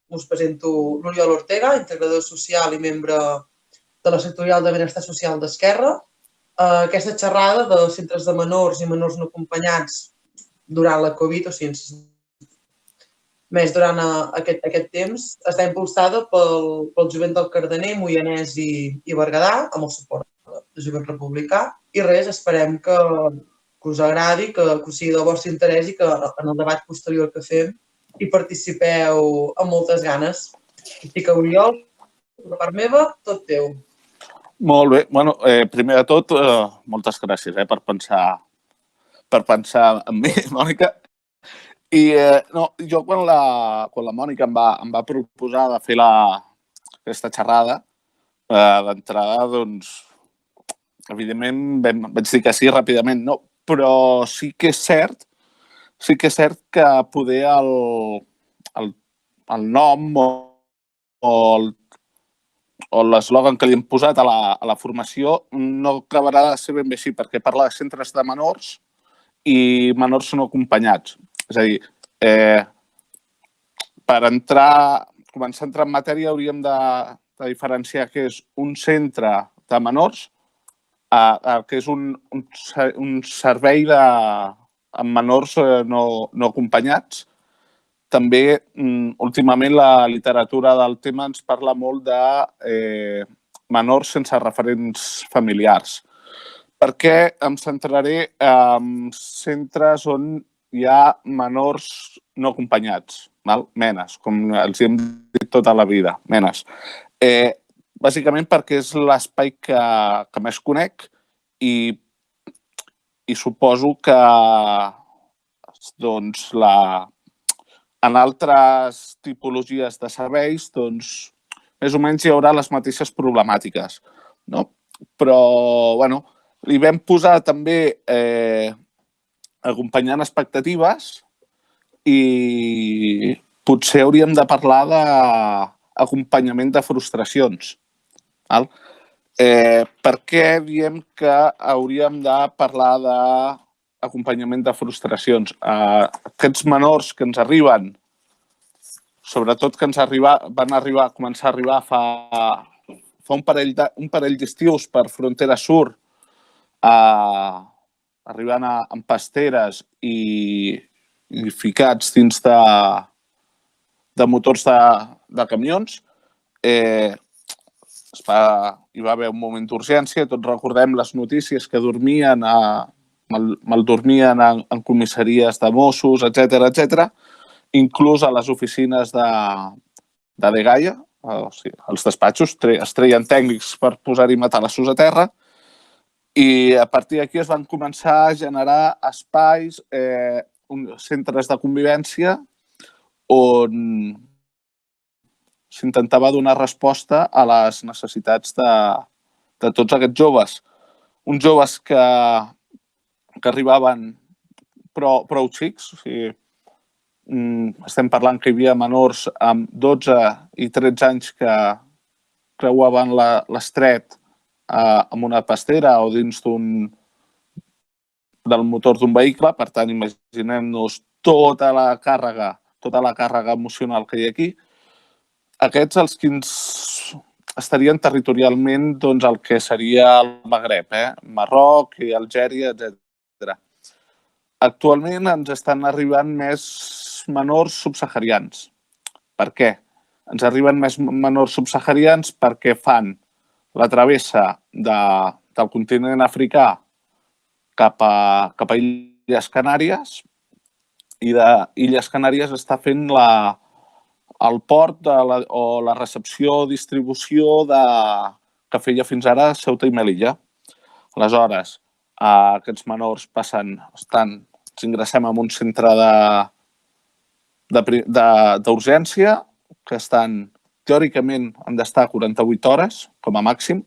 us presento l'Oriol Ortega, integrador social i membre de la sectorial de benestar social d'Esquerra. Aquesta xerrada de centres de menors i menors no acompanyats durant la Covid, o sigui, més durant aquest temps, està impulsada pel Jovent del Cardener, Moianès i Berguedà, amb el suport de Jovent Republicà. I res, esperem que us agradi, que us sigui del vostre interès i que en el debat posterior que fem hi participeu amb moltes ganes. Estic a Oriol, per part meva, tot teu. Molt bé. Bueno, primer de tot, moltes gràcies per pensar en mi, Mònica. I jo quan la Mònica em va proposar de fer aquesta xerrada, d'entrada, doncs, evidentment vaig dir que sí ràpidament, no? Però sí que és cert que poder el nom o l'eslògan que li hem posat a la formació no acabarà de ser ben bé així, perquè parla de centres de menors i menors no acompanyats. És a dir, per començar a entrar en matèria hauríem de diferenciar què és un centre de menors, que és un servei amb menors no acompanyats. També, últimament, la literatura del tema ens parla molt de menors sense referents familiars, perquè em centraré en centres on hi ha menors no acompanyats, menes, com els hem dit tota la vida, menes. Bàsicament perquè és l'espai que més conec i suposo que doncs, en altres tipologies de serveis més o menys hi haurà les mateixes problemàtiques. Però li vam posar també acompanyant expectatives i potser hauríem de parlar d'acompanyament de frustracions. Per què diem que hauríem de parlar d'acompanyament de frustracions? Aquests menors que ens arriben, sobretot que van començar a arribar fa un parell d'estius per Frontera Sur, arribant amb pasteres i ficats dins de motors de camions, hi va haver un moment d'urgència, tots recordem les notícies que maldormien en comissaries de Mossos, etc. Inclús a les oficines de Dgaia, els despatxos, es treien tècnics per posar-hi matalassos a terra i a partir d'aquí es van començar a generar espais, centres de convivència on s'intentava donar resposta a les necessitats de tots aquests joves. Uns joves que arribaven prou xics, o sigui, estem parlant que hi havia menors amb 12 i 13 anys que creuaven l'estret amb una pastera o dins del motor d'un vehicle. Per tant, imaginem-nos tota la càrrega emocional que hi ha aquí. Aquests, els que estarien territorialment al que seria el Magreb, Marroc i Algèria, etc. Actualment ens estan arribant més menors subsaharians. Per què? Ens arriben més menors subsaharians perquè fan la travessa del continent africà cap a Illes Canàries i d'Illes Canàries està fent el port o la recepció o distribució que feia fins ara Ceuta i Melilla. Aleshores, aquests menors ens ingressem en un centre d'urgència que teòricament han d'estar 48 hores com a màxim.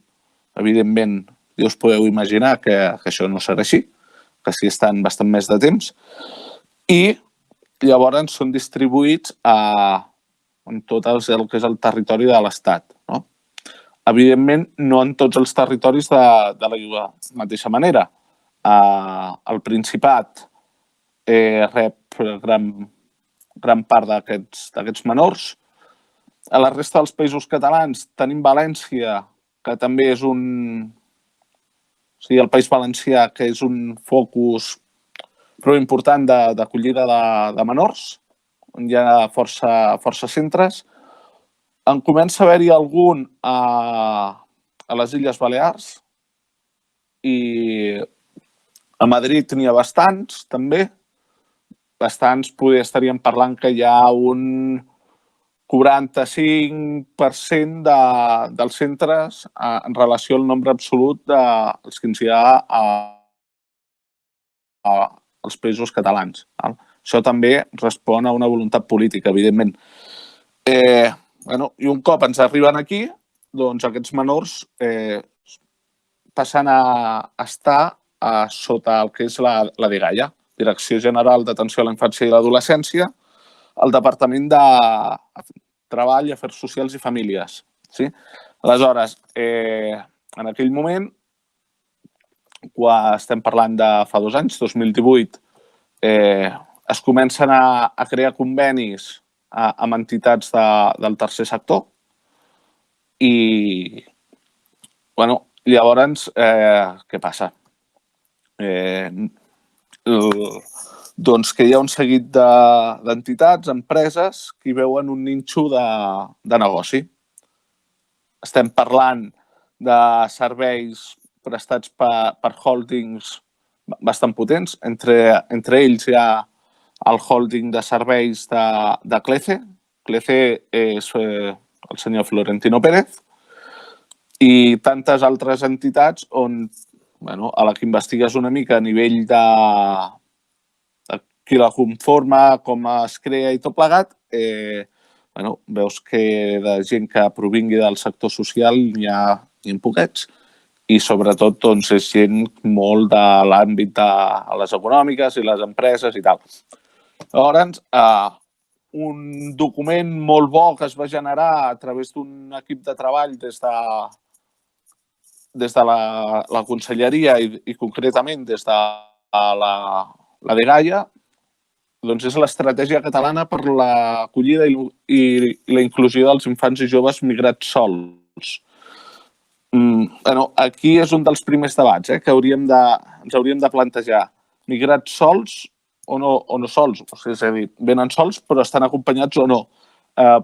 Evidentment, ja us podeu imaginar que això no serà així, que sí estan bastant més de temps. I llavors són distribuïts en tot el que és el territori de l'Estat. Evidentment, no en tots els territoris de la mateixa manera. El Principat rep gran part d'aquests menors. A la resta dels països catalans tenim València, que també és el País Valencià, que és un focus prou important d'acollida de menors, on hi ha força centres. En comença a haver-hi algun a les Illes Balears i a Madrid n'hi ha bastants, també. Bastants, estaríem parlant que hi ha un 45% dels centres en relació al nombre absolut dels que hi ha als països catalans. Això també respon a una voluntat política, evidentment. I un cop ens arriben aquí, doncs aquests menors passen a estar sota el que és la DGAIA, Direcció General d'Atenció a la Infància i l'Adolescència, al Departament de Treball, Afers Socials i Famílies. Aleshores, en aquell moment, quan estem parlant de fa 2 anys, 2018, es comencen a crear convenis amb entitats del tercer sector i, llavors, què passa? Doncs que hi ha un seguit d'entitats, empreses, que hi veuen un nínxol de negoci. Estem parlant de serveis prestats per holdings bastant potents. Entre ells hi ha el holding de serveis de CLECE. CLECE és el senyor Florentino Pérez i tantes altres entitats on, a la que investigues una mica a nivell de qui la conforma, com es crea i tot plegat, veus que de gent que provingui del sector social n'hi ha poquets i sobretot és gent molt de l'àmbit de les econòmiques i les empreses i tal. Llavors, un document molt bo que es va generar a través d'un equip de treball des de la Conselleria i concretament des de la DGAIA, doncs és l'Estratègia Catalana per l'Acollida i la Inclusió dels Infants i Joves Migrats Sols. Aquí és un dels primers debats que ens hauríem de plantejar. Migrats sols o no sols? És a dir, venen sols però estan acompanyats o no.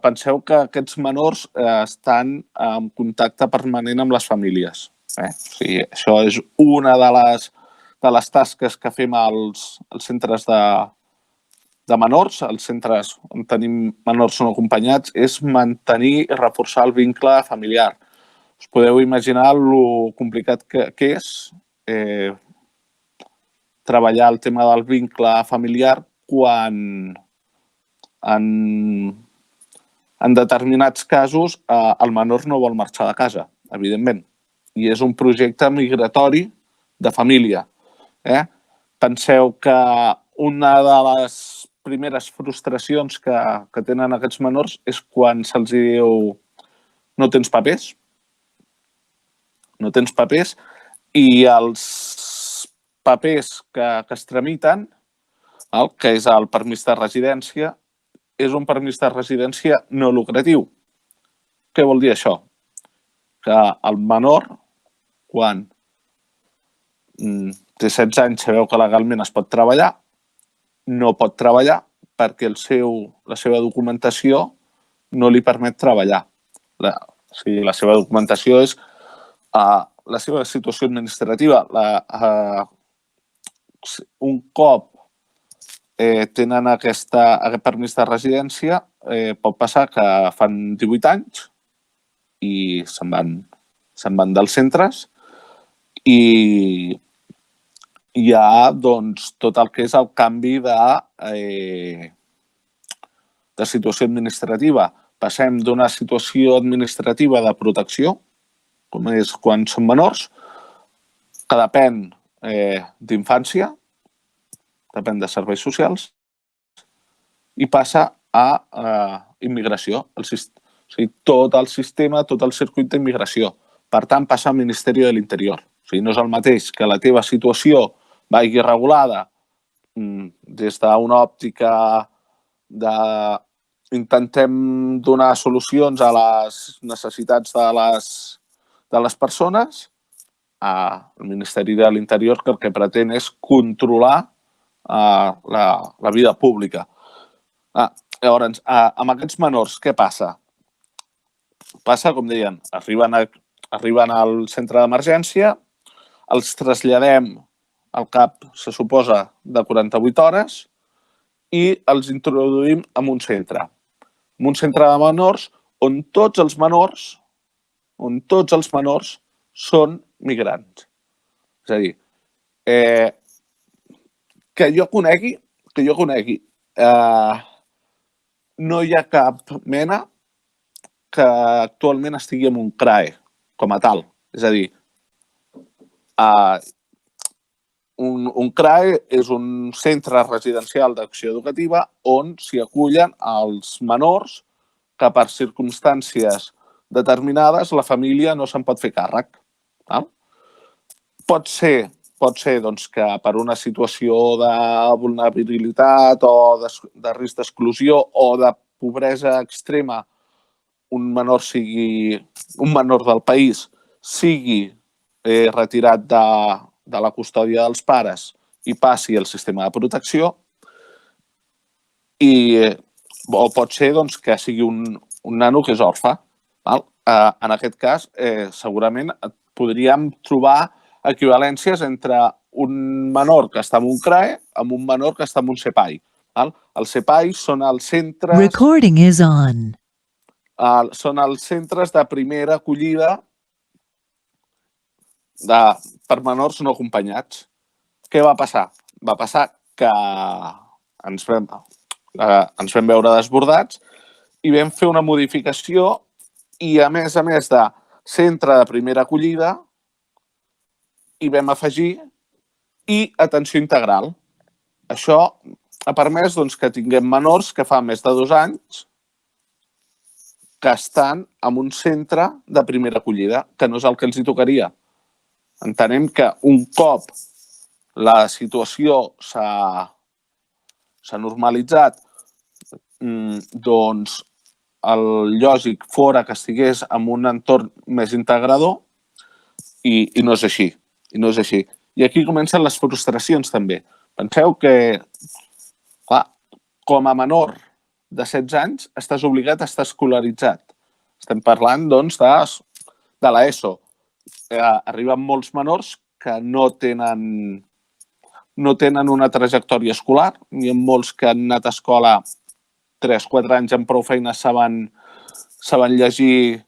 Penseu que aquests menors estan en contacte permanent amb les famílies. Això és una de les tasques que fem als centres de menors, als centres on tenim menors no acompanyats, és mantenir i reforçar el vincle familiar. Us podeu imaginar el complicat que és treballar el tema del vincle familiar quan en determinats casos el menor no vol marxar de casa, evidentment. I és un projecte migratori de família. Penseu que una de les primeres frustracions que tenen aquests menors és quan se'ls diu no tens papers, i els papers que es tramiten, que és el permís de residència, és un permís de residència no lucratiu. Què vol dir això? Que el menor, quan té 16 anys, sabeu que legalment es pot treballar, no pot treballar perquè la seva documentació no li permet treballar. La seva documentació és la seva situació administrativa. Un cop tenen aquest permís de residència, pot passar que fan 18 anys i se'n van dels centres i hi ha tot el que és el canvi de situació administrativa. Passem d'una situació administrativa de protecció, com és quan són menors, que depèn d'infància, depèn de serveis socials, i passa a immigració. O sigui, tot el sistema, tot el circuit d'immigració. Per tant, passa al Ministeri de l'Interior. O sigui, no és el mateix que la teva situació vagi regulada des d'una òptica de intentem donar solucions a les necessitats de les persones. El Ministeri de l'Interior que el que pretén és controlar la vida pública. Llavors, amb aquests menors, què passa? Passa, com deien, arriben al centre d'emergència, els traslladem al cap, se suposa, de 48 hores i els introduïm en un centre de menors on tots els menors són migrants. És a dir, que jo conegui, no hi ha cap mena que actualment estigui en un CRAE com a tal. És a dir, un CRAE és un centre residencial d'acció educativa on s'hi acullen els menors que per circumstàncies determinades la família no se'n pot fer càrrec. Pot ser doncs, que per una situació de vulnerabilitat o de risc d'exclusió o de pobresa extrema un menor del país sigui retirat de la custòdia dels pares i passi al sistema de protecció, o pot ser doncs, que sigui un nano que és orfe. En aquest cas, segurament podríem trobar equivalències entre un menor que està en un CRAE amb un menor que està en un CEPAI. Els CEPAI són els centres... Recording is on. Són els centres de primera acollida per menors no acompanyats. Què va passar? Va passar que ens vam veure desbordats i vam fer una modificació i, a més de centre de primera acollida, hi vam afegir i atenció integral. Això ha permès que tinguem menors que fa més de 2 anys que estan en un centre de primera acollida, que no és el que els hi tocaria. Entenem que un cop la situació s'ha normalitzat, doncs el lògic fora que estigués en un entorn més integrador i no és així. I aquí comencen les frustracions també. Penseu que, clar, com a menor de 16 anys estàs obligat a estar escolaritzat. Estem parlant, doncs, de l'ESO. Arriben molts menors que no tenen una trajectòria escolar, n'hi ha molts que han anat a escola 3-4 anys amb prou feines, saben llegir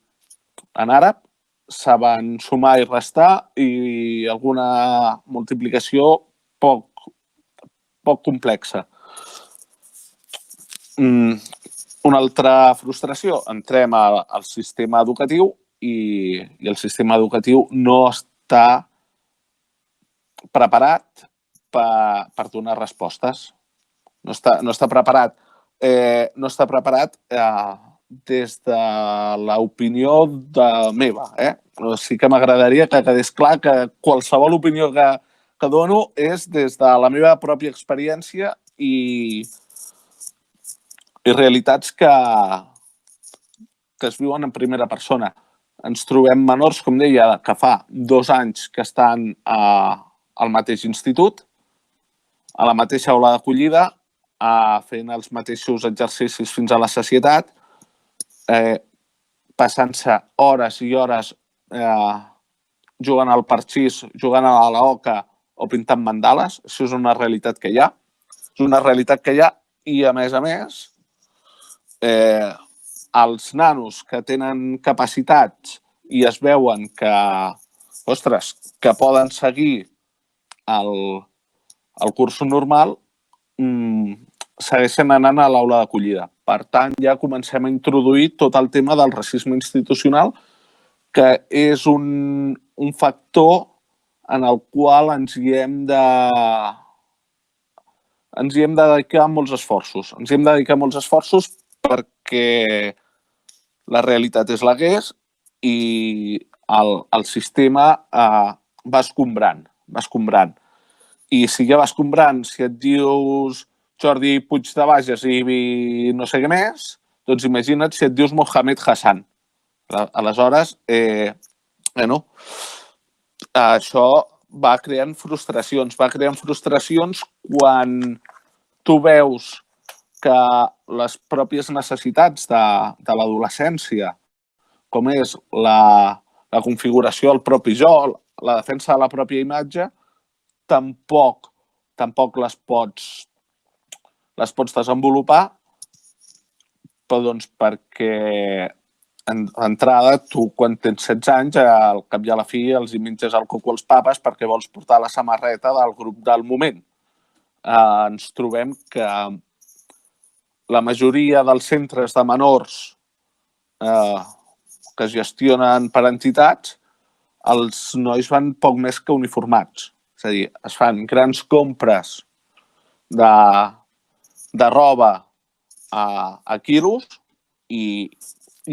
en àrab, saben sumar i restar i alguna multiplicació poc complexa. Una altra frustració, entrem al sistema educatiu i el sistema educatiu no està preparat per donar respostes. No està preparat des de l'opinió meva. Sí que m'agradaria que quedés clar que qualsevol opinió que dono és des de la meva pròpia experiència i realitats que es viuen en primera persona. Ens trobem menors, com deia, que fa 2 anys que estan al mateix institut, a la mateixa aula d'acollida, fent els mateixos exercicis fins a la sacietat, passant-se hores i hores jugant al parxís, jugant a la oca o pintant mandales. Això és una realitat que hi ha. I, a més, els nanos que tenen capacitats i es veuen que poden seguir el curs normal, segueixen anant a l'aula d'acollida. Per tant, ja comencem a introduir tot el tema del racisme institucional, que és un factor en el qual ens hi hem de dedicar molts esforços. Ens hi hem de dedicar molts esforços perquè la realitat és la que és i el sistema va escombrant. I si ja va escombrant, si et dius Jordi Puig de Bages i no sé què més, Doncs imagina't si et dius Mohamed Hassan. Aleshores, això va creant frustracions. Va creant frustracions quan tu veus que les pròpies necessitats de l'adolescència, com és la configuració del propi jo, la defensa de la pròpia imatge, tampoc les pots desenvolupar, però doncs perquè d'entrada, tu quan tens 16 anys, al cap i a la fi els hi menges el coco als papes perquè vols portar la samarreta del grup del moment. Ens trobem que la majoria dels centres de menors que es gestionen per entitats, els nois van poc més que uniformats. És a dir, es fan grans compres de roba a quilos i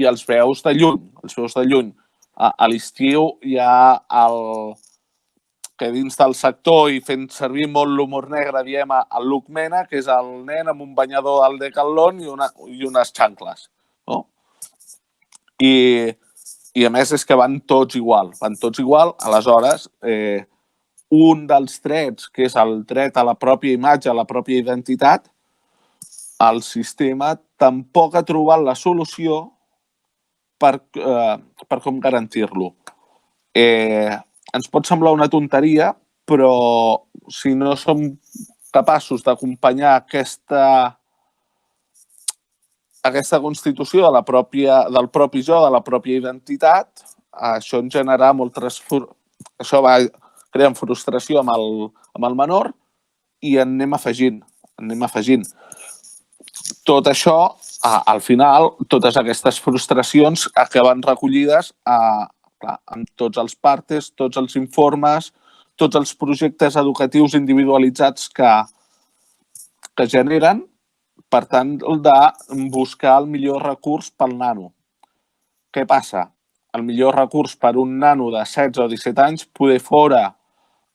els veus de lluny. A l'estiu hi ha que dins del sector i fent servir molt l'humor negre, diem el look mena, que és el nen amb un banyador al Decathlon i unes xancles. No? I a més és que van tots igual. Aleshores, un dels drets, que és el dret a la pròpia imatge, a la pròpia identitat, el sistema tampoc ha trobat la solució per com garantir-lo. Ens pot semblar una tonteria, però si no som capaços d'acompanyar aquesta constitució del propi jo, de la pròpia identitat, això en generarà això va creant frustració amb el menor i en anem afegint. Tot això, al final, totes aquestes frustracions acaben recollides amb tots els partes, tots els informes, tots els projectes educatius individualitzats que generen, per tant, de buscar el millor recurs pel nano. Què passa? El millor recurs per un nano de 16 o 17 anys poder fora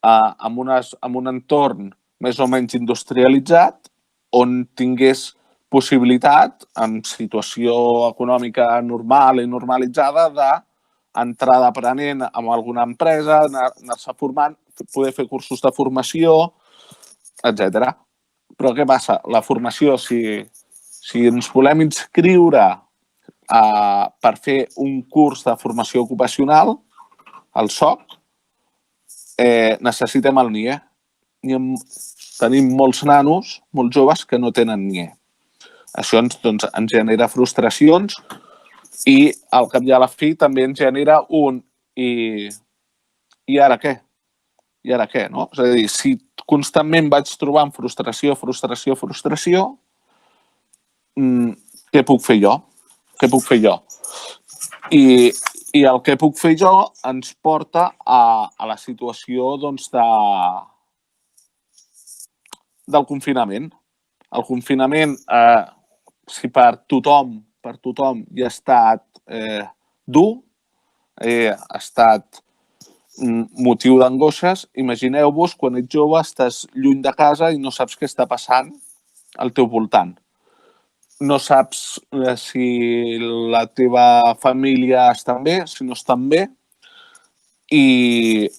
en un entorn més o menys industrialitzat on tingués possibilitat, en situació econòmica normal i normalitzada, d'entrar d'aprenent en alguna empresa, anar-se formant, poder fer cursos de formació, etc. Però què passa? La formació, si ens volem inscriure per fer un curs de formació ocupacional, el SOC, necessitem el NIE. Tenim molts nanos, molts joves, que no tenen NIE. Això ens genera frustracions i al cap i a la fi també ens genera i ara què? I ara què? No? És a dir, si constantment vaig trobant frustració, què puc fer jo? I el que puc fer jo ens porta a la situació del confinament. El confinament, si per tothom hi ha estat dur, ha estat motiu d'angoixes, imagineu-vos quan ets jove, estàs lluny de casa i no saps què està passant al teu voltant. No saps si la teva família està bé, si no estan bé, i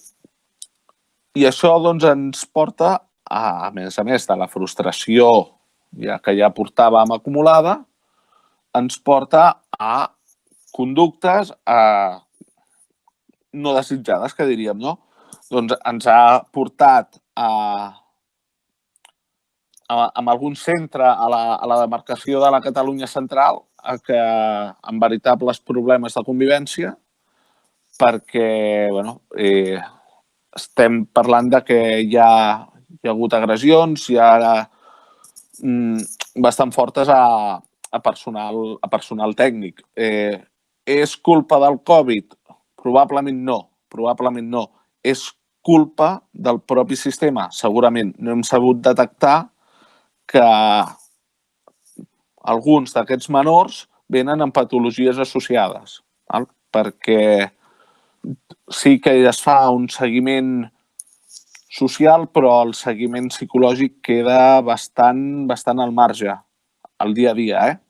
això ens porta, a més de la frustració que ja portàvem acumulada, ens porta a conductes no desitjades, que diríem, no? Doncs ens ha portat en algun centre a la demarcació de la Catalunya central amb veritables problemes de convivència perquè estem parlant de que hi ha hagut agressions, bastant fortes a personal tècnic. És culpa del Covid? Probablement no. És culpa del propi sistema? Segurament. No hem sabut detectar que alguns d'aquests menors venen amb patologies associades, perquè sí que es fa un seguiment social, però el seguiment psicològic queda bastant al marge, al dia a dia.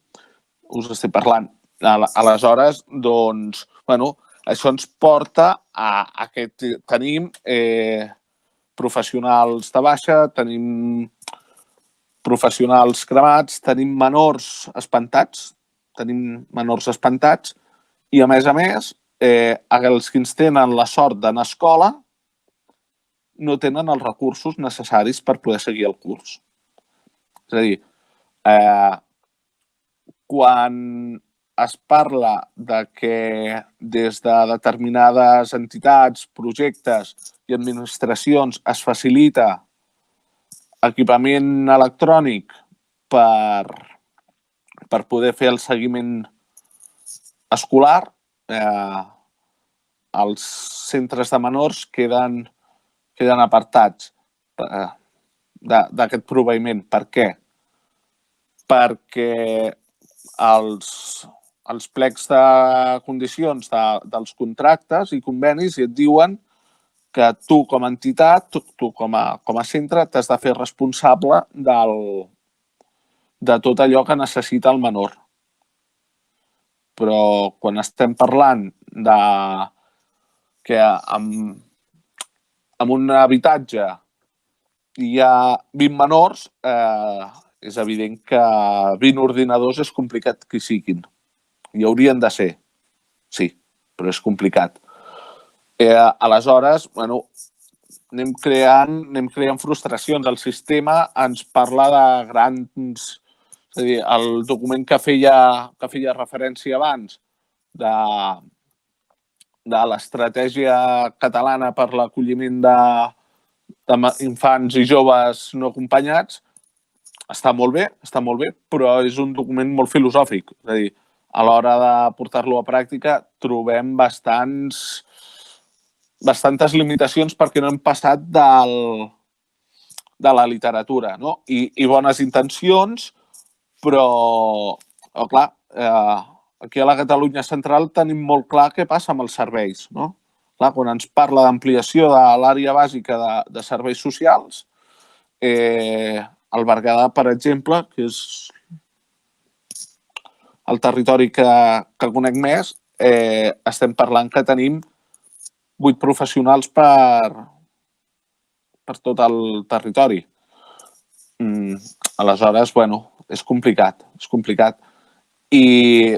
us estic parlant. Aleshores, doncs, bueno, això ens porta a que tenim professionals de baixa, tenim professionals cremats, tenim menors espantats, i, a més, els que ens tenen la sort d'anar a escola no tenen els recursos necessaris per poder seguir el curs. És a dir, quan es parla de que des de determinades entitats, projectes i administracions es facilita equipament electrònic per poder fer el seguiment escolar, els centres de menors queden apartats d'aquest proveïment. Per què? Perquè els plecs de condicions dels contractes i convenis et diuen que tu com a entitat, tu com a centre, t'has de fer responsable de tot allò que necessita el menor. Però quan estem parlant de que en un habitatge hi ha 20 menors, és evident que 20 ordinadors és complicat que hi siguin. Hi haurien de ser, sí, però és complicat. Aleshores, bueno, anem creant frustracions. El sistema ens parla de grans... És a dir, el document que feia referència abans de l'estratègia catalana per l'acolliment d'infants i joves no acompanyats està molt bé, però és un document molt filosòfic. És a dir, a l'hora de portar-lo a pràctica trobem bastantes limitacions perquè no hem passat de la literatura, no? I bones intencions, però, clar, aquí a la Catalunya central tenim molt clar què passa amb els serveis, no? Clar, quan ens parla d'ampliació de l'àrea bàsica de serveis socials, el Berguedà, per exemple, que és el territori que conec més, estem parlant que tenim 8 professionals per tot el territori. Aleshores, bueno, és complicat. I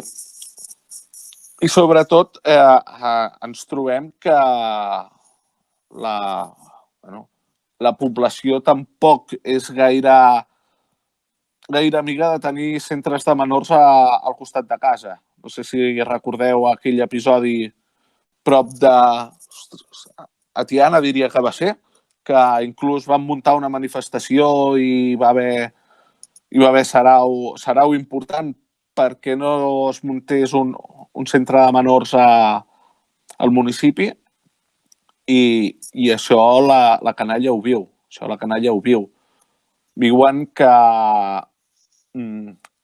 sobretot ens trobem que la població tampoc és gaire amiga de tenir centres de menors al costat de casa. No sé si recordeu aquell episodi prop de... a Tiana, diria que va ser, que inclús van muntar una manifestació i va haver sarau important perquè no es muntés un centre de menors al municipi i això la canalla ho viu. Viuen que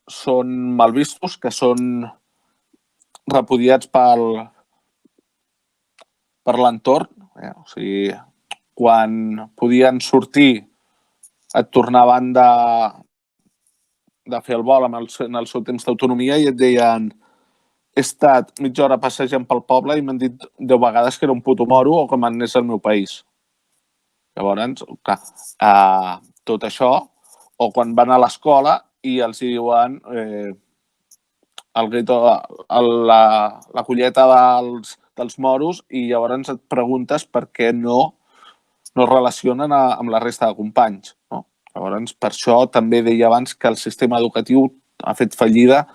són mal vistos, que són repudiats per l'entorn. O sigui, quan podien sortir et tornaven de fer el vol en el seu temps d'autonomia i et deien he estat mitja hora passejant pel poble i m'han dit 10 vegades que era un puto moro o que m'anés al meu país. Llavors, clar, tot això, o quan van a l'escola i els diuen la colleta dels moros i llavors et preguntes per què no relacionen amb la resta de companys. No? Llavors, per això també deia abans que el sistema educatiu ha fet fallida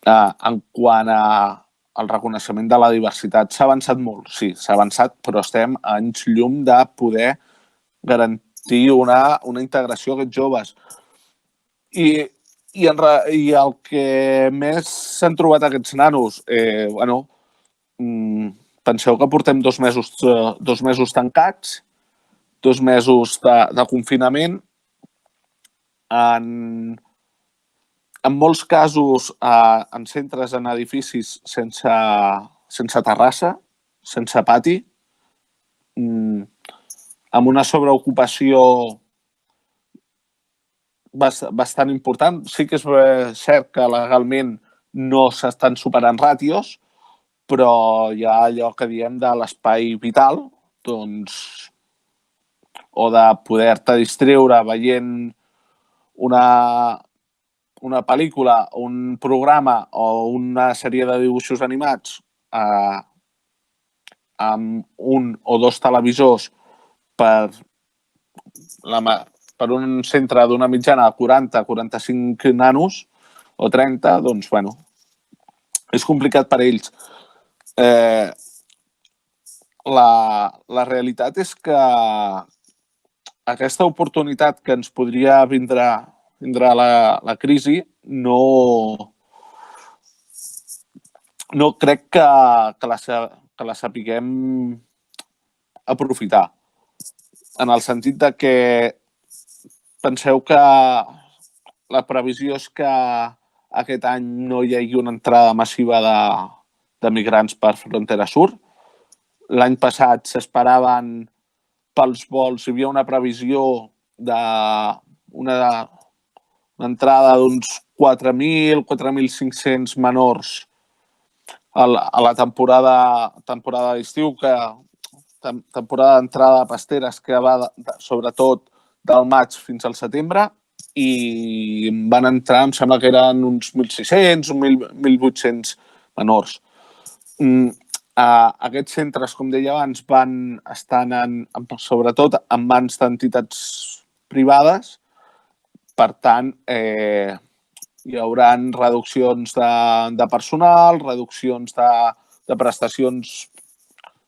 en quant al reconeixement de la diversitat. S'ha avançat molt, sí, s'ha avançat, però estem a anys llum de poder garantir una integració a aquests joves. I el que més s'han trobat aquests nanos, penseu que portem 2 mesos tancats, 2 mesos de confinament. En molts casos, en centres, en edificis sense terrassa, sense pati, amb una sobreocupació bastant important. Sí que és cert que legalment no s'estan superant ràtios, però hi ha allò que diem de l'espai vital, doncs, o de poder-te distreure veient una pel·lícula, un programa o una sèrie de dibuixos animats amb un o dos televisors per un centre d'una mitjana de 40-45 nanos o 30, doncs, bueno, és complicat per a ells. La realitat és que aquesta oportunitat que ens podria vindre la crisi no crec que la sapiguem aprofitar. En el sentit de que penseu que la previsió és que aquest any no hi hagi una entrada massiva de migrants per frontera sud. L'any passat s'esperaven pels vols, hi havia una previsió d'una entrada d'uns 4.000, 4.500 menors a la temporada d'estiu, temporada d'entrada de pasteres que va sobretot del maig fins al setembre, i van entrar, em sembla que eren uns 1.600 o 1.800 menors. Aquests centres, com deia abans, estan sobretot en mans d'entitats privades. Per tant, hi haurà reduccions de personal, reduccions de prestacions,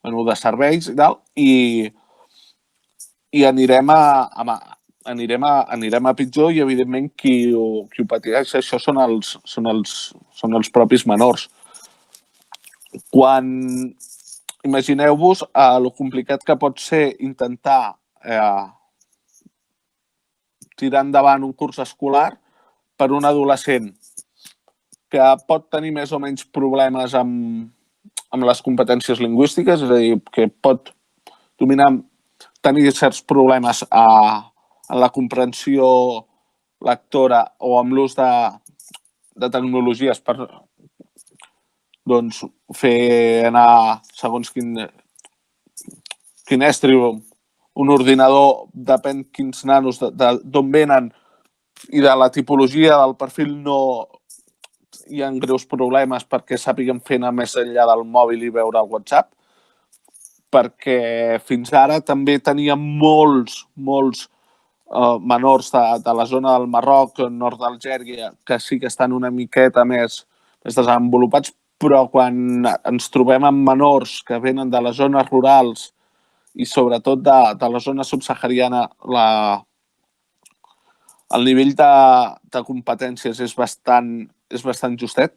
de serveis i tal, i anirem a pitjor, i evidentment qui ho pateix això són els propis menors. Imagineu-vos el complicat que pot ser intentar tirar endavant un curs escolar per un adolescent que pot tenir més o menys problemes amb les competències lingüístiques, és a dir, que pot tenir certs problemes en la comprensió lectora o amb l'ús de tecnologies per fer anar segons quin estri un ordinador, depèn quins nanos, d'on venen i de la tipologia del perfil, no hi ha greus problemes perquè sàpiguen fer anar més enllà del mòbil i veure el WhatsApp, perquè fins ara també teníem molts menors de la zona del Marroc, nord d'Algèria, que sí que estan una miqueta més desenvolupats, però quan ens trobem amb menors que venen de les zones rurals i sobretot de la zona subsahariana, el nivell de competències és bastant justet.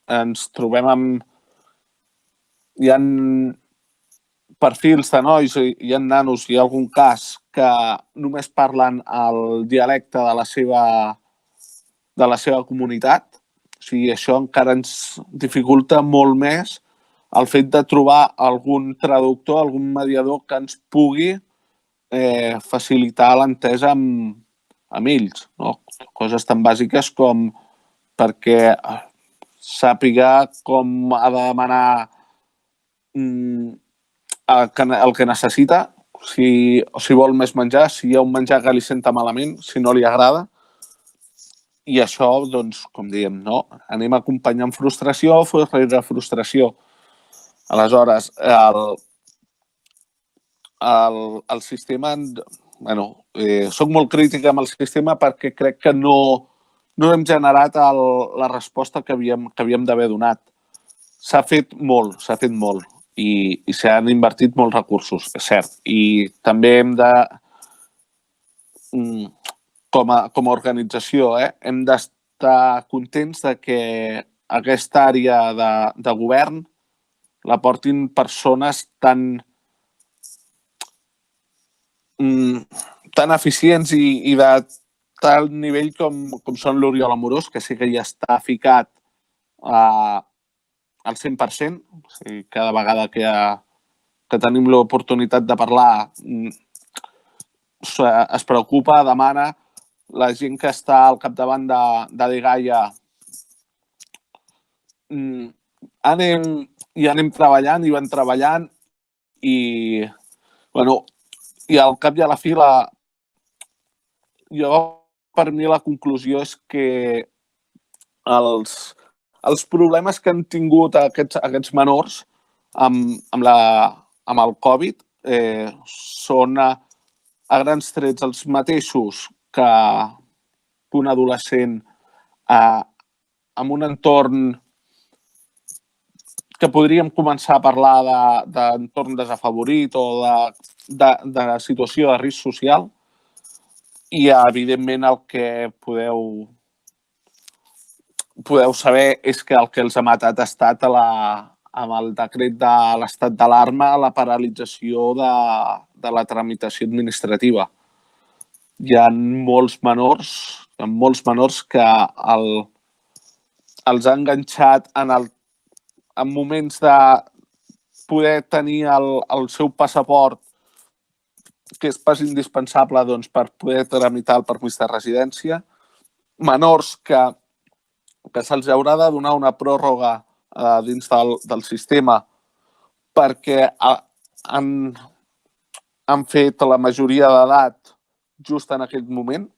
Ens trobem amb... Hi ha perfils de nois, hi ha nanos, hi ha algun cas que només parlen el dialecte de la seva comunitat. O sigui, això encara ens dificulta molt més el fet de trobar algun traductor, algun mediador que ens pugui facilitar l'entesa amb ells. No? Coses tan bàsiques com perquè sàpiga com ha de demanar el que necessita, si vol més menjar, si hi ha un menjar que li senta malament, si no li agrada. I això, doncs, com dèiem, no? Anem acompanyant frustració rere frustració. Aleshores, el sistema... soc molt crític amb el sistema perquè crec que no hem generat la resposta que havíem d'haver donat. S'ha fet molt i s'han invertit molts recursos, és cert. I també hem de... Com a organització, hem d'estar contents de que aquesta àrea de govern la portin persones tan eficients i de tal nivell com són l'Oriol Amorós, que sí que ja està ficat al 100%. O sigui, cada vegada que tenim l'oportunitat de parlar es preocupa, demana. La gent que està al capdavant de Dgaia anem treballant i van treballant i, bueno, i al cap i a la fi, per mi la conclusió és que els problemes que han tingut aquests menors amb el Covid són a grans trets els mateixos que un adolescent en un entorn que podríem començar a parlar d'entorn desafavorit o de situació de risc social i, evidentment, el que podeu saber és que el que els ha matat ha estat amb el decret de l'estat d'alarma la paralització de la tramitació administrativa. Hi ha molts menors que els ha enganxat en moments de poder tenir el seu passaport, que és pas indispensable per poder tramitar el permís de residència, menors que se'ls haurà de donar una pròrroga dins del sistema perquè han fet la majoria d'edat just en aquell moment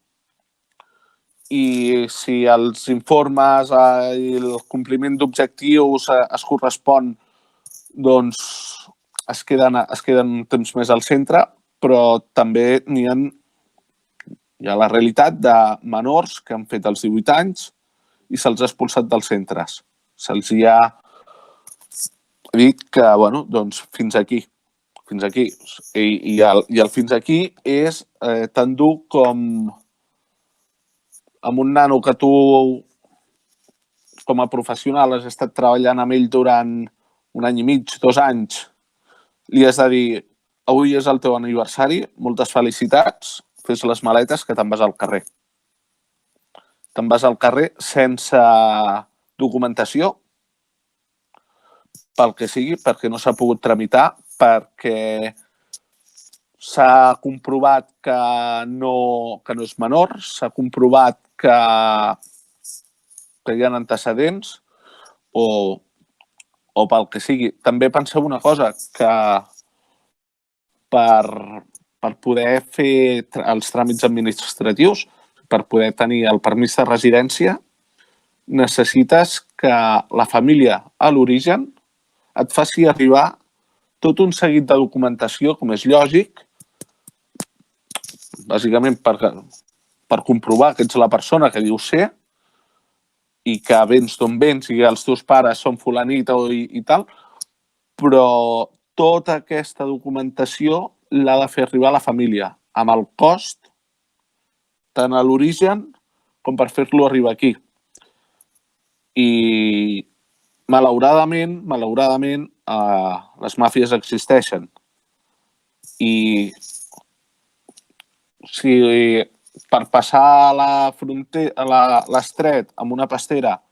i si els informes i el compliment d'objectius es correspon, doncs es queden un temps més al centre, però també hi ha la realitat de menors que han fet els 18 anys i se'ls ha expulsat dels centres. Se'ls hi ha dit que, bueno, doncs fins aquí. I el fins aquí és tan dur com amb un nano que tu, com a professional, has estat treballant amb ell durant un any i mig, 2 anys, li has de dir: avui és el teu aniversari, moltes felicitats, fes les maletes que te'n vas al carrer. Te'n vas al carrer sense documentació, pel que sigui, perquè no s'ha pogut tramitar, perquè s'ha comprovat que no és menor, s'ha comprovat que hi ha antecedents o pel que sigui. També penseu una cosa, que per poder fer els tràmits administratius, per poder tenir el permís de residència, necessites que la família a l'origen et faci arribar tot un seguit de documentació, com és lògic, bàsicament per comprovar que ets la persona que dius ser i que vens d'on vens i els teus pares són fulanita i tal, però tota aquesta documentació l'ha de fer arribar a la família, amb el cost tant a l'origen com per fer-lo arribar aquí. I malauradament, les màfies existeixen. I si per passar l'estret amb una pastera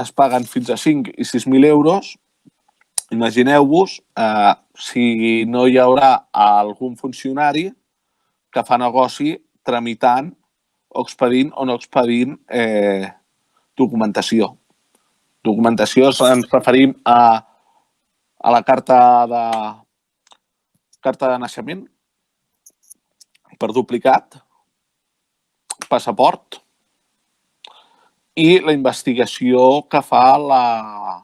es paguen fins a 5 i 6.000 euros, imagineu-vos si no hi haurà algun funcionari que fa negoci tramitant o expedint o no expedint documentació. Documentació ens referim a la carta de naixement per duplicat, passaport i la investigació que fa la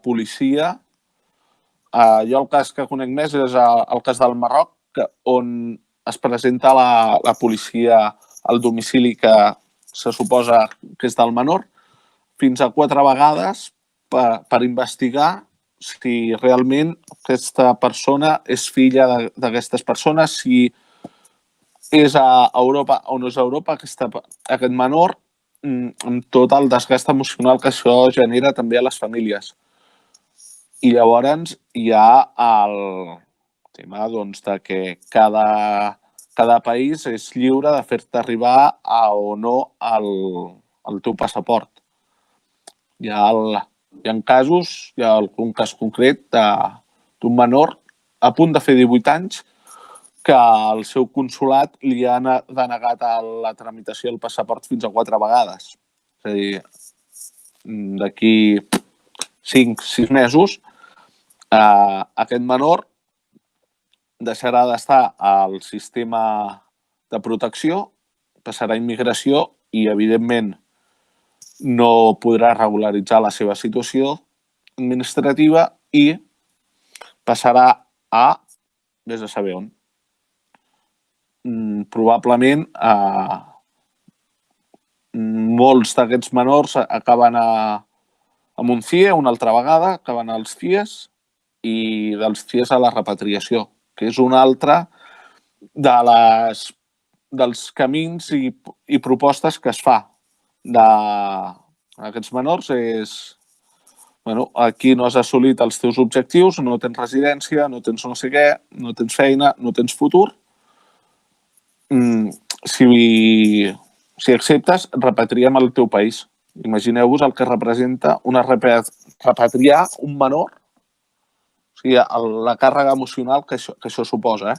policia. Jo el cas que conec més és el cas del Marroc, on es presenta la policia al domicili que se suposa que és del menor, fins a 4 vegades per investigar si realment aquesta persona és filla d'aquestes persones, si és a Europa o no és a Europa, aquest menor, amb tot el desgast emocional que això genera també a les famílies. I llavors hi ha el tema de que cada país és lliure de fer-te arribar o no el teu passaport. Hi ha casos, hi ha algun cas concret d'un menor a punt de fer 18 anys que el seu consolat li ha denegat la tramitació del passaport fins a 4 vegades. És a dir, d'aquí 5-6 mesos, aquest menor deixarà d'estar al sistema de protecció, passarà a immigració i, evidentment, no podrà regularitzar la seva situació administrativa i passarà a, vés a saber on, probablement molts d'aquests menors acaben a un CIE una altra vegada, acaben als CIEs i dels CIEs a la repatriació, que és un altre dels camins i propostes que es fa d'aquests menors. És, bueno, aquí no has assolit els teus objectius, no tens residència, no tens no sé què, no tens feina, no tens futur. Si acceptes, repatriem al teu país. Imagineu-vos el que representa repatriar un menor, o sigui, la càrrega emocional que això suposa,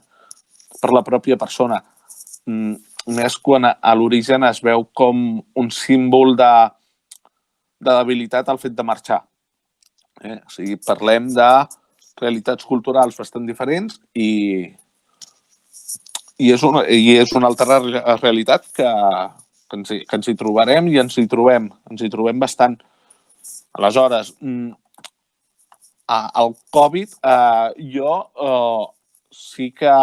per la pròpia persona. Més quan a l'origen es veu com un símbol de debilitat el fet de marxar. O sigui, parlem de realitats culturals bastant diferents i és una altra realitat que ens hi trobarem i ens hi trobem bastant. Aleshores, el Covid, sí que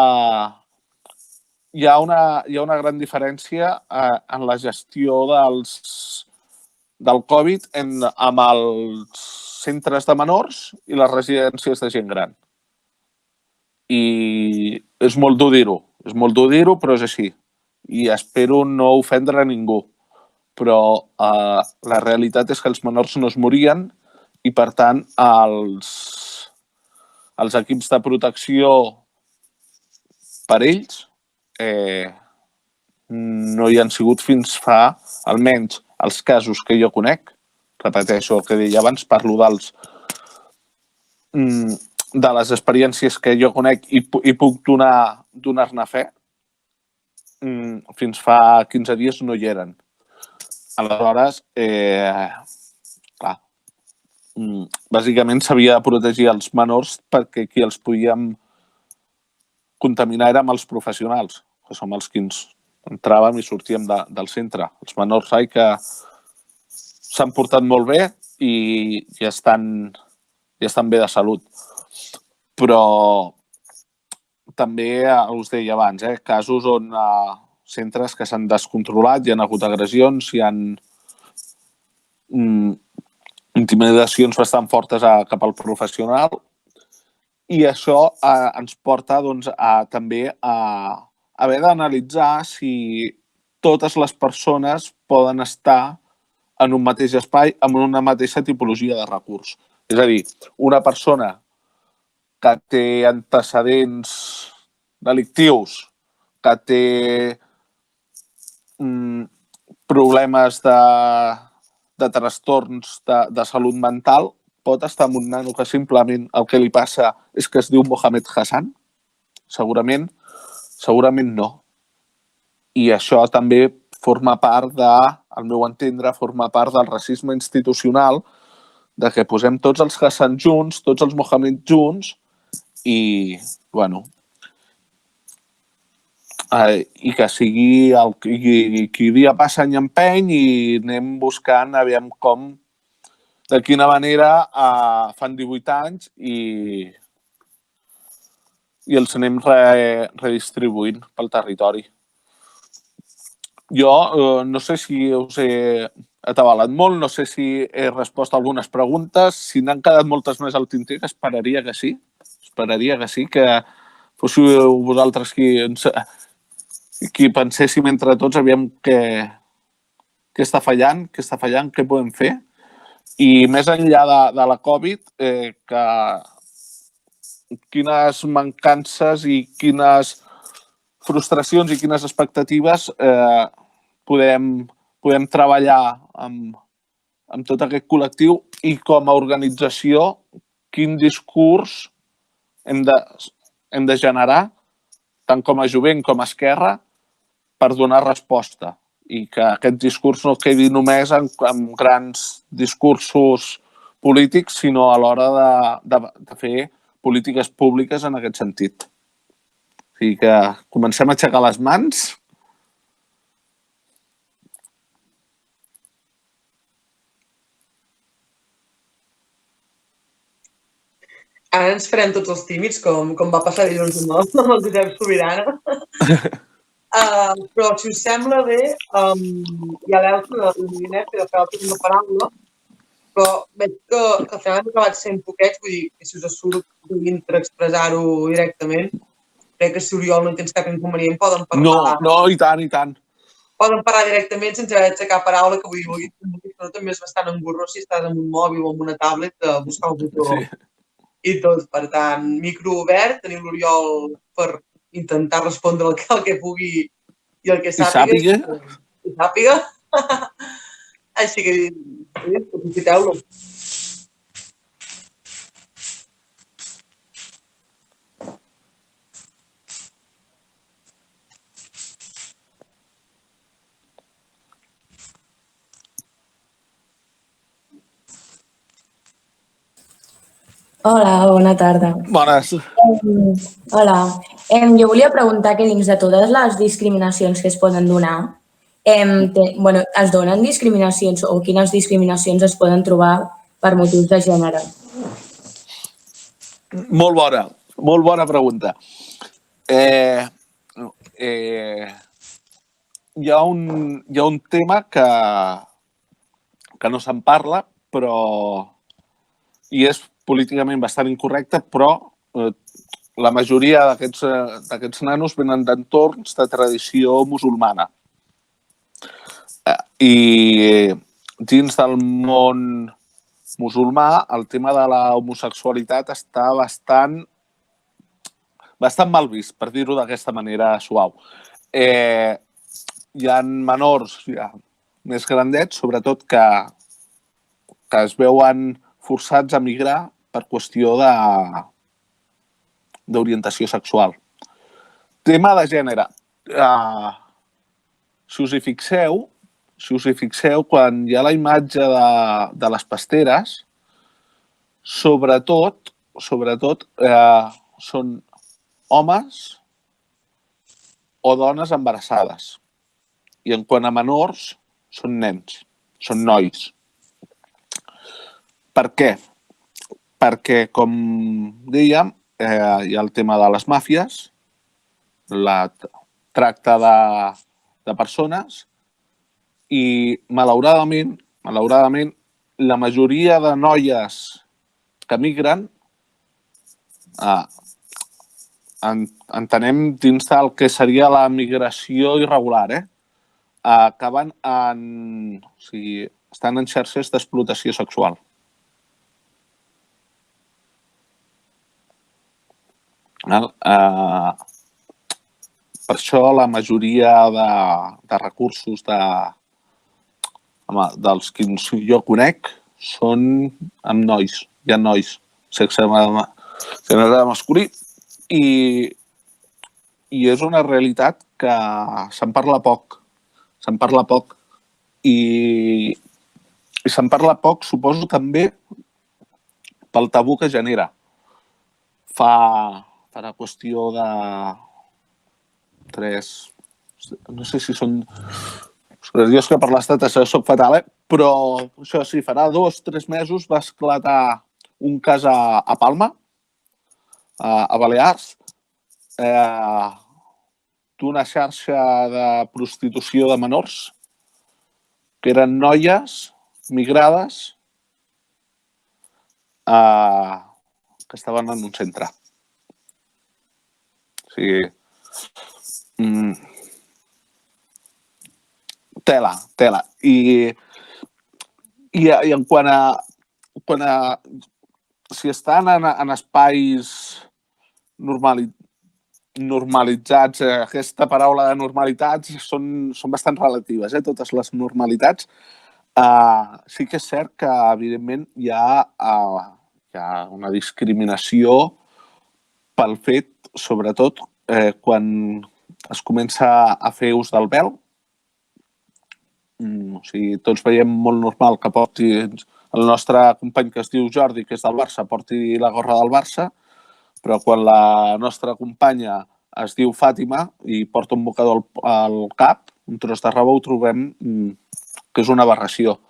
hi ha una gran diferència en la gestió del Covid amb els centres de menors i les residències de gent gran. I és molt dur dir-ho, però és així. I espero no ofendre a ningú. Però la realitat és que els menors no es morien i, per tant, els equips de protecció per ells no hi han sigut fins fa, almenys, els casos que jo conec. Repeteixo el que deia abans, parlo de les experiències que jo conec i puc donar-ne fe. Fins fa 15 dies no hi eren. Aleshores, clar, bàsicament s'havia de protegir els menors perquè qui els podíem contaminar érem els professionals, que som els que ens entràvem i sortíem del centre. Els menors que s'han portat molt bé i estan bé de salut. Però també us deia abans, casos on centres que s'han descontrolat, hi ha hagut agressions, hi ha intimidacions bastant fortes cap al professional i això ens porta també a haver d'analitzar si totes les persones poden estar en un mateix espai amb una mateixa tipologia de recurs. És a dir, una persona que té antecedents delictius, que té problemes de trastorns de salut mental, pot estar amb un nano que simplement el que li passa és que es diu Mohamed Hassan? Segurament no. I això també forma part al meu entendre, forma part del racisme institucional, de que posem tots els Hassan junts, tots els Mohamed junts, i, bueno, i que sigui qui dia passa any empeny i anem buscant, aviam com, de quina manera fan 18 anys i els anem redistribuint pel territori. Jo no sé si us he atabalat molt, no sé si he respost a algunes preguntes. Si n'han quedat moltes més al tinter, que esperaria que sí. Que fóssiu vosaltres qui penséssim entre tots, aviam què està fallant, què podem fer. I més enllà de la Covid, quines mancances i quines frustracions i quines expectatives podem treballar amb tot aquest col·lectiu i com a organització quin discurs hem de generar, tant com a jovent com a esquerra, per donar resposta i que aquest discurs no quedi només en grans discursos polítics, sinó a l'hora de fer polítiques públiques en aquest sentit. O sigui que comencem a aixecar les mans. Ara ens farem tots els tímids, com va passar dilluns amb el Josep Sobirana. Però, si us sembla bé, ja l'Elsa l'Inés de fer una paraula, però veig que al final hem acabat sent poquets, vull dir que si us surt dintre expressar-ho directament, crec que si Oriol no tens cap inconvenient poden parlar. No, i tant, i tant. Poden parlar directament sense haver d'aixecar paraula, que vull dir, també és bastant engorrós si estàs amb un mòbil o amb una tablet de buscar un botó. Sí. I tot, per tant, micro obert, tenim l'Oriol per intentar respondre el que pugui i el que sàpiga. I sàpiga. Així que, aprofiteu-lo. Hola, bona tarda. Bones. Hola. Jo volia preguntar que dins de totes les discriminacions que es poden donar, es donen discriminacions o quines discriminacions es poden trobar per motius de gènere? Molt bona pregunta. Hi ha un tema que no se'n parla, però i és políticament bastant incorrecte, però la majoria d'aquests nanos venen d'entorns de tradició musulmana. I dins del món musulmà el tema de la homosexualitat està bastant mal vist, per dir-ho d'aquesta manera suau. Hi ha menors més grandets, sobretot, que es veuen forçats a migrar per qüestió d'orientació sexual. Tema de gènere. Si us hi fixeu, quan hi ha la imatge de les pasteres, sobretot són homes o dones embarassades. I en quant a menors, són nens, són nois. Per què? Perquè, com dèiem, hi ha el tema de les màfies, la tracta de persones i, malauradament, la majoria de noies que migren entenem dins del que seria la migració irregular, acaben estan en xarxes d'explotació sexual. Per això la majoria de recursos dels que jo conec són amb nois, hi ha nois, sexe masculí, i és una realitat que se'n parla poc. I se'n parla poc, suposo, també pel tabú que genera. Fa la qüestió de 3... No sé si són... Jo és que per l'estat això soc fatal, però això sí, farà 2 o 3 mesos va esclatar un cas a Palma, a Balears, d'una xarxa de prostitució de menors que eren noies migrades que estaven en un centre. O sigui, tela. I en quant a si estan en espais normalitzats, aquesta paraula de normalitats són bastant relatives, totes les normalitats. Sí que és cert que, evidentment, hi ha una discriminació pel fet, sobretot, quan es comença a fer ús del vel, O sigui, tots veiem molt normal que porti el nostre company que es diu Jordi, que és del Barça, porti la gorra del Barça, però quan la nostra companya es diu Fàtima i porta un mocador al cap, un tros de roba, ho trobem que és una aberració.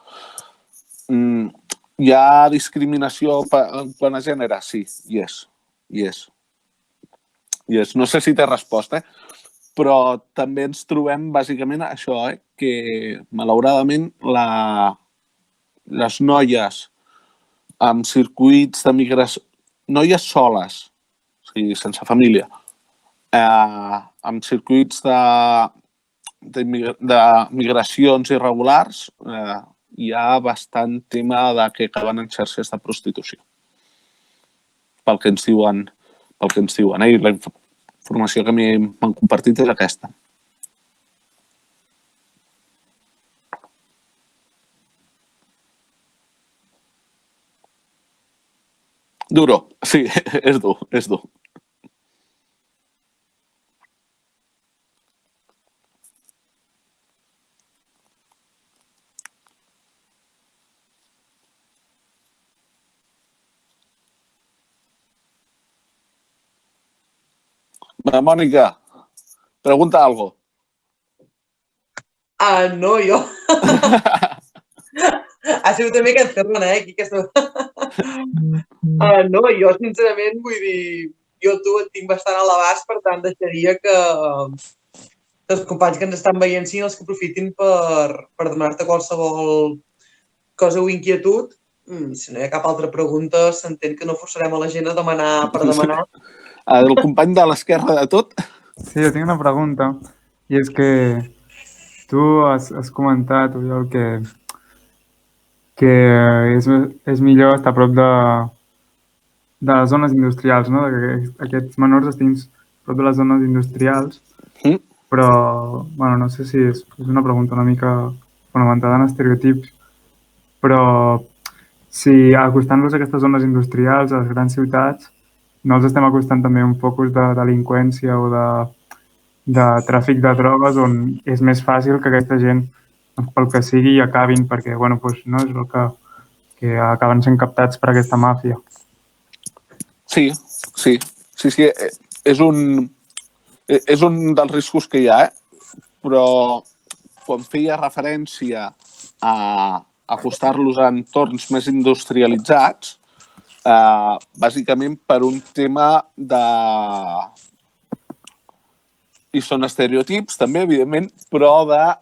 Hi ha discriminació quant a gènere? Sí, hi és. No sé si té resposta, però també ens trobem bàsicament això, que malauradament les noies amb circuits de migració, noies soles, o sigui, sense família, amb circuits de migracions irregulars, hi ha bastant tema de que acaben en xarxes de prostitució. Pel que ens diuen. I la informació que a mi m'han compartit és aquesta. Duro, sí, és dur. Mònica, pregunta algo. No, jo. Ha sigut també aquest Ferran, aquí aquesta... No, jo sincerament vull dir, jo tu et tinc bastant a l'abast, per tant deixaria que els companys que ens estan veient siguin els que aprofitin per donar-te qualsevol cosa o inquietud. Si no hi ha cap altra pregunta, s'entén que no forçarem a la gent a demanar per demanar. El company de l'esquerra de tot? Sí, jo tinc una pregunta, i és que tu has comentat, Oriol, que és millor estar a prop de les zones industrials, no? Que aquests menors estiguin a prop de les zones industrials, però, bueno, no sé si és una pregunta una mica fonamentada en estereotips, però si acostant-los a aquestes zones industrials, a les grans ciutats, no els estem acostant també un focus de delinqüència o de tràfic de drogues on és més fàcil que aquesta gent, pel que sigui, acabin, perquè, bueno, doncs, no és el que acaben sent captats per aquesta màfia. Sí. És un dels riscos que hi ha, però quan feia referència a acostar-los a entorns més industrialitzats, bàsicament per un tema de... I són estereotips, també, evidentment, però de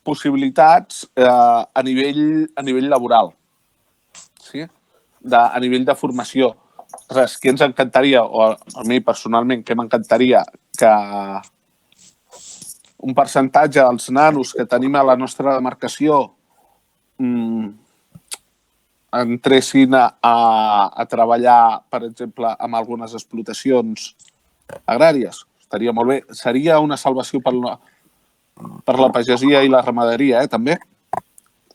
possibilitats a nivell laboral. Sí? A nivell de formació. Res, que ens encantaria, o a mi personalment, que m'encantaria que un percentatge dels nanos que tenim a la nostra demarcació entressin a treballar, per exemple, amb algunes explotacions agràries. Estaria molt bé. Seria una salvació per la pagesia i la ramaderia, també.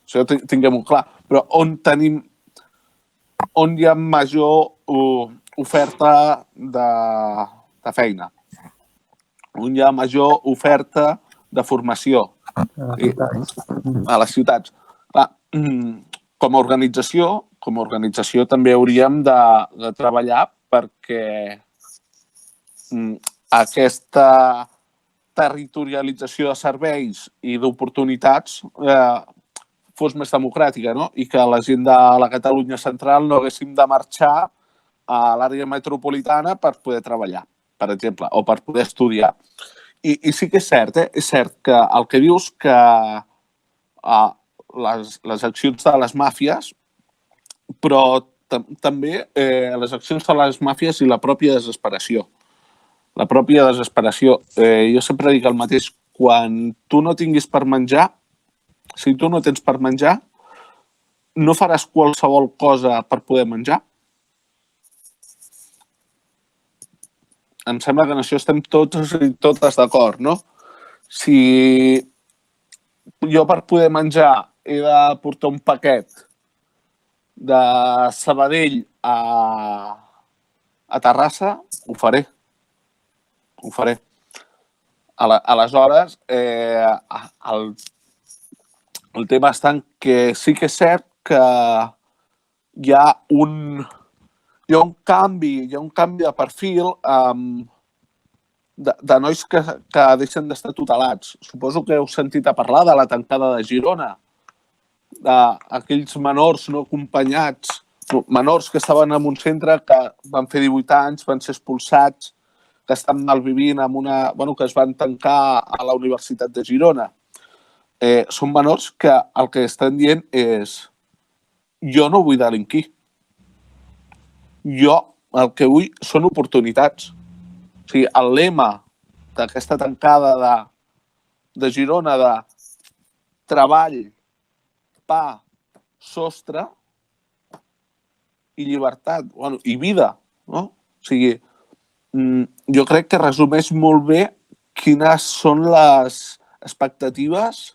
Això tinguem-ho clar. Però on hi ha major oferta de feina, on hi ha major oferta de formació a les ciutats. Com a organització també hauríem de treballar perquè aquesta territorialització de serveis i d'oportunitats fos més democràtica, no? I que la gent de la Catalunya central no haguéssim de marxar a l'àrea metropolitana per poder treballar, per exemple, o per poder estudiar. I sí que és cert, és cert que el que dius que les accions de les màfies, però també les accions de les màfies i la pròpia desesperació. La pròpia desesperació. Jo sempre dic el mateix, quan tu no tinguis per menjar, si tu no tens per menjar, no faràs qualsevol cosa per poder menjar? Em sembla que en això estem tots i totes d'acord, no? Si jo per poder menjar he de portar un paquet de Sabadell a Terrassa, ho faré. Aleshores, el tema està en que sí que és cert que hi ha un canvi de perfil de nois que deixen d'estar tutelats. Suposo que heu sentit a parlar de la tancada de Girona, d'aquells menors no acompanyats, menors que estaven en un centre que van fer 18 anys, van ser expulsats, que estan malvivint que es van tancar a la Universitat de Girona. Són menors que el que estan dient és jo no vull delinquir. Jo el que vull són oportunitats. O sigui, el lema d'aquesta tancada de Girona de treball, pa, sostre i llibertat, i vida, no? O sigui, jo crec que resumeix molt bé quines són les expectatives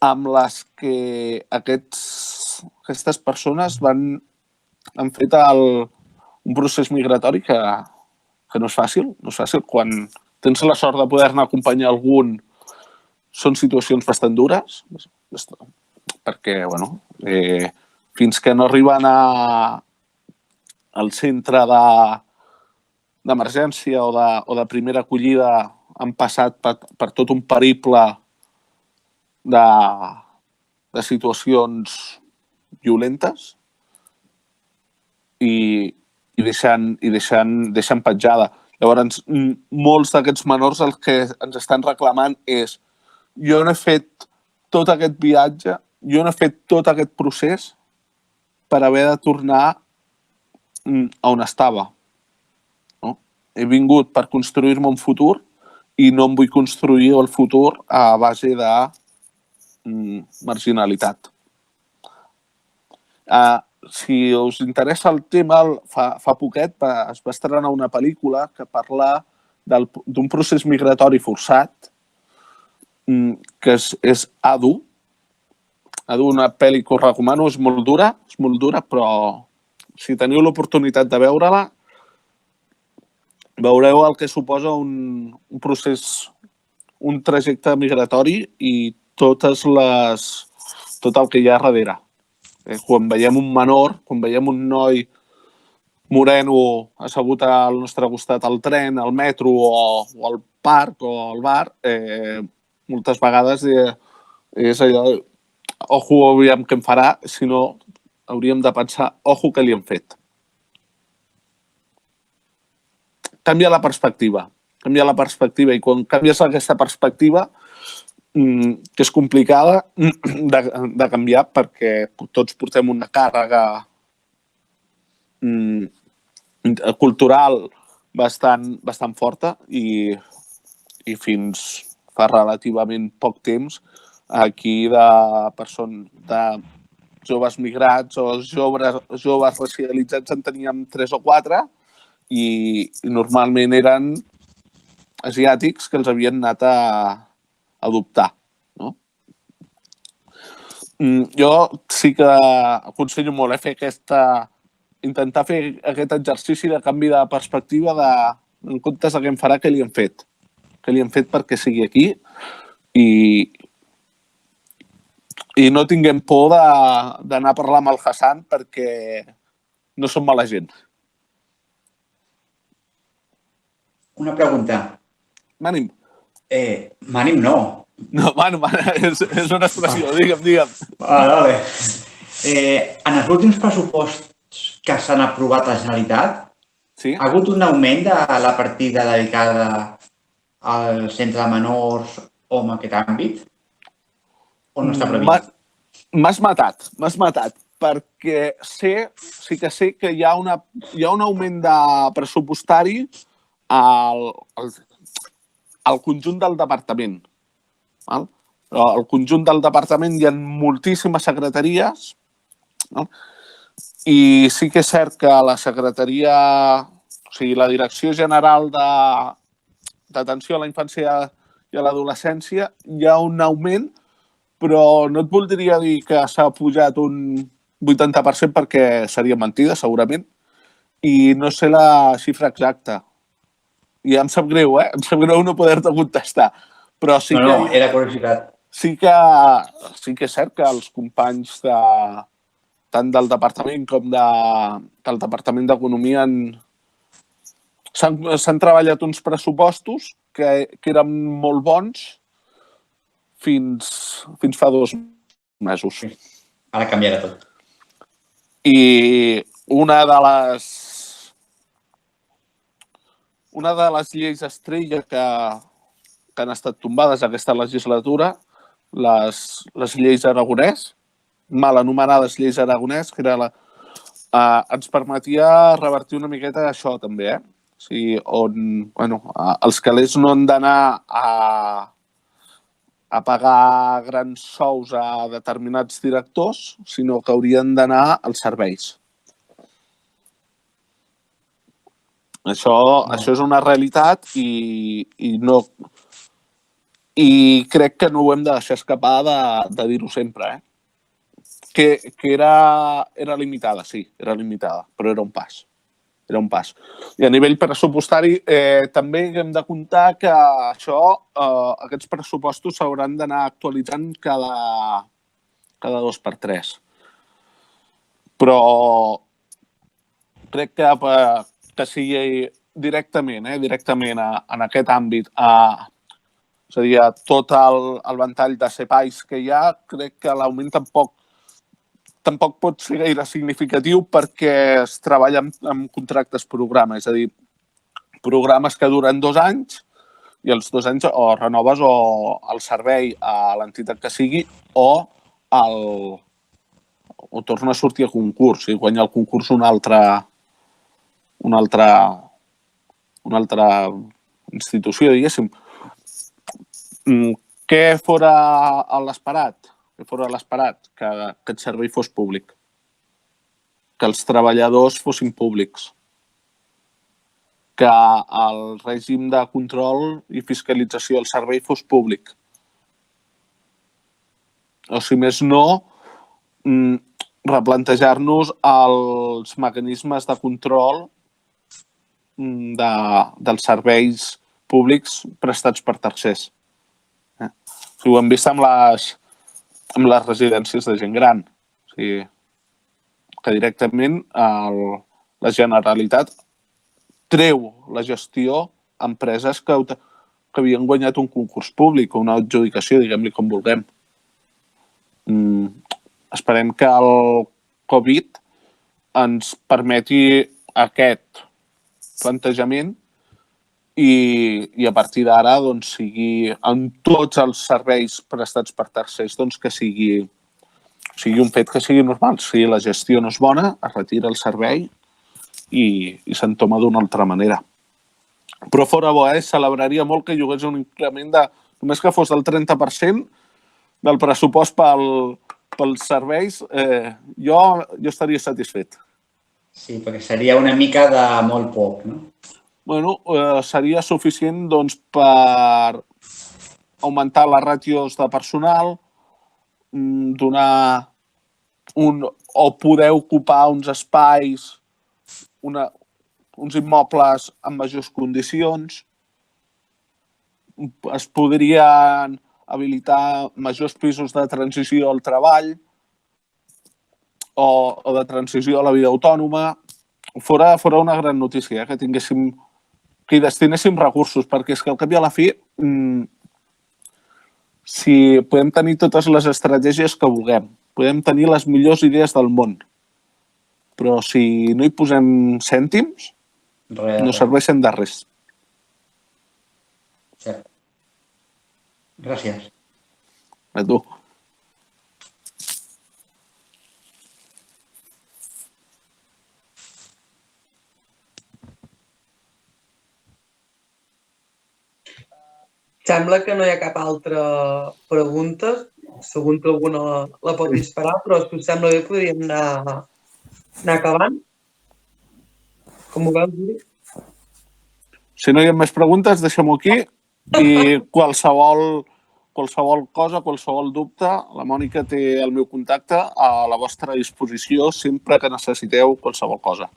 amb les que aquestes persones han fet un procés migratori que no és fàcil. No és fàcil. Quan tens la sort de poder-ne acompanyar algun, són situacions bastant dures, perquè, fins que no arriben al centre d'emergència o de primera acollida han passat per tot un periple de situacions violentes i deixant petjada. Llavors, molts d'aquests menors el que ens estan reclamant és jo no he fet tot aquest viatge, jo no he fet tot aquest procés per haver de tornar a on estava. No? He vingut per construir-me un futur i no em vull construir el futur a base de marginalitat. Si us interessa el tema, fa poquet es va estrenar una pel·lícula que parla d'un procés migratori forçat que és Adu. Adu, una pel·li que us recomano, és molt dura, però si teniu l'oportunitat de veure-la, veureu el que suposa un procés, un trajecte migratori i tot el que hi ha darrere. Quan veiem un menor, quan veiem un noi moreno assegut al nostre costat al tren, al metro o al parc o al bar, moltes vegades és allò, ojo, aviam què em farà, si no hauríem de pensar, ojo, què li han fet. Canvia la perspectiva i quan canvies aquesta perspectiva, que és complicada de canviar perquè tots portem una càrrega cultural bastant forta i fins fa relativament poc temps aquí de joves migrats o joves racialitzats en teníem 3 o 4 i normalment eren asiàtics que els havien anat a adoptar. No? Jo sí que aconsello molt intentar fer aquest exercici de canvi de perspectiva en comptes de què em farà, què li han fet. Què li han fet perquè sigui aquí i no tinguem por d'anar a parlar amb el Hassan perquè no som mala gent. Una pregunta. Mànim. Mànim no. No, és una expressió. Digue'm. Vale. En els últims pressuposts que s'han aprovat a la Generalitat, sí? Ha hagut un augment de la partida dedicada al centre de menors o en aquest àmbit? O no està previst? M'has matat, perquè sí que sé que hi ha un augment de pressupostari al conjunt del departament. Al conjunt del departament hi ha moltíssimes secretaries i sí que és cert que la secretaria, o sigui, la Direcció General d'Atenció a la Infància i a l'Adolescència hi ha un augment, però no et voldria dir que s'ha pujat un 80% perquè seria mentida, segurament, i no sé la xifra exacta. I em sap greu, Em sap greu no poder-te contestar. Però sí que... No, era curiositat. Sí que és cert que els companys tant del departament com del Departament d'Economia s'han treballat uns pressupostos que eren molt bons fins fa 2 mesos. Ara canviarà tot. I una de les lleis estrella que han estat tombades aquesta legislatura, les lleis Aragonès, mal anomenades lleis Aragonès, que era ens permetia revertir una miqueta això també, O sigui, els calés no han d'anar a pagar grans sous a determinats directors, sinó que haurien d'anar als serveis. Això és una realitat i crec que no ho hem de deixar escapar de dir-ho sempre, Que era limitada, sí, era limitada, però era un pas. Era un pas. I a nivell pressupostari també hem de comptar que aquests pressupostos s'hauran d'anar actualitzant cada 2 per 3. Però crec que sigui directament en aquest àmbit, és a dir, tot el ventall de CEPAIs que hi ha, crec que l'augment tampoc pot ser gaire significatiu perquè es treballa amb contractes programa, és a dir, programes que duren 2 anys i els 2 anys o renoves el servei a l'entitat que sigui o torna a sortir a concurs i guanya el concurs una altra institució, diguéssim. Què fora l'esperat? Que aquest servei fos públic, que els treballadors fossin públics, que el règim de control i fiscalització del servei fos públic. O si més no, replantejar-nos els mecanismes de control dels serveis públics prestats per tercers. Ho hem vist amb les residències de gent gran. O sigui, que directament la Generalitat treu la gestió a empreses que havien guanyat un concurs públic o una adjudicació, diguem-li com vulguem. Esperem que el Covid ens permeti aquest plantejament i a partir d'ara sigui en tots els serveis prestats per tercers que sigui un fet que sigui normal. Si la gestió no és bona, es retira el servei i s'entoma d'una altra manera. Però fora bo, celebraria molt que hi hagués un increment només que fos del 30% del pressupost pels serveis, jo estaria satisfet. Sí, perquè seria una mica de molt poc, no? Bueno, seria suficient per augmentar les ràtios de personal, donar o poder ocupar uns espais, uns immobles en majors condicions. Es podrien habilitar majors pisos de transició al treball o de transició a la vida autònoma. Fora una gran notícia que hi destinéssim recursos, perquè és que al cap i a la fi, si podem tenir totes les estratègies que vulguem, podem tenir les millors idees del món, però si no hi posem cèntims, no serveixen de res. Cert. Gràcies. A tu. Sembla que no hi ha cap altra pregunta. Segur que alguna la pot disparar, però si us sembla bé podríem anar acabant. Com ho veus, Juli? Si no hi ha més preguntes, deixem-ho aquí i qualsevol cosa, qualsevol dubte, la Mònica té el meu contacte a la vostra disposició sempre que necessiteu qualsevol cosa.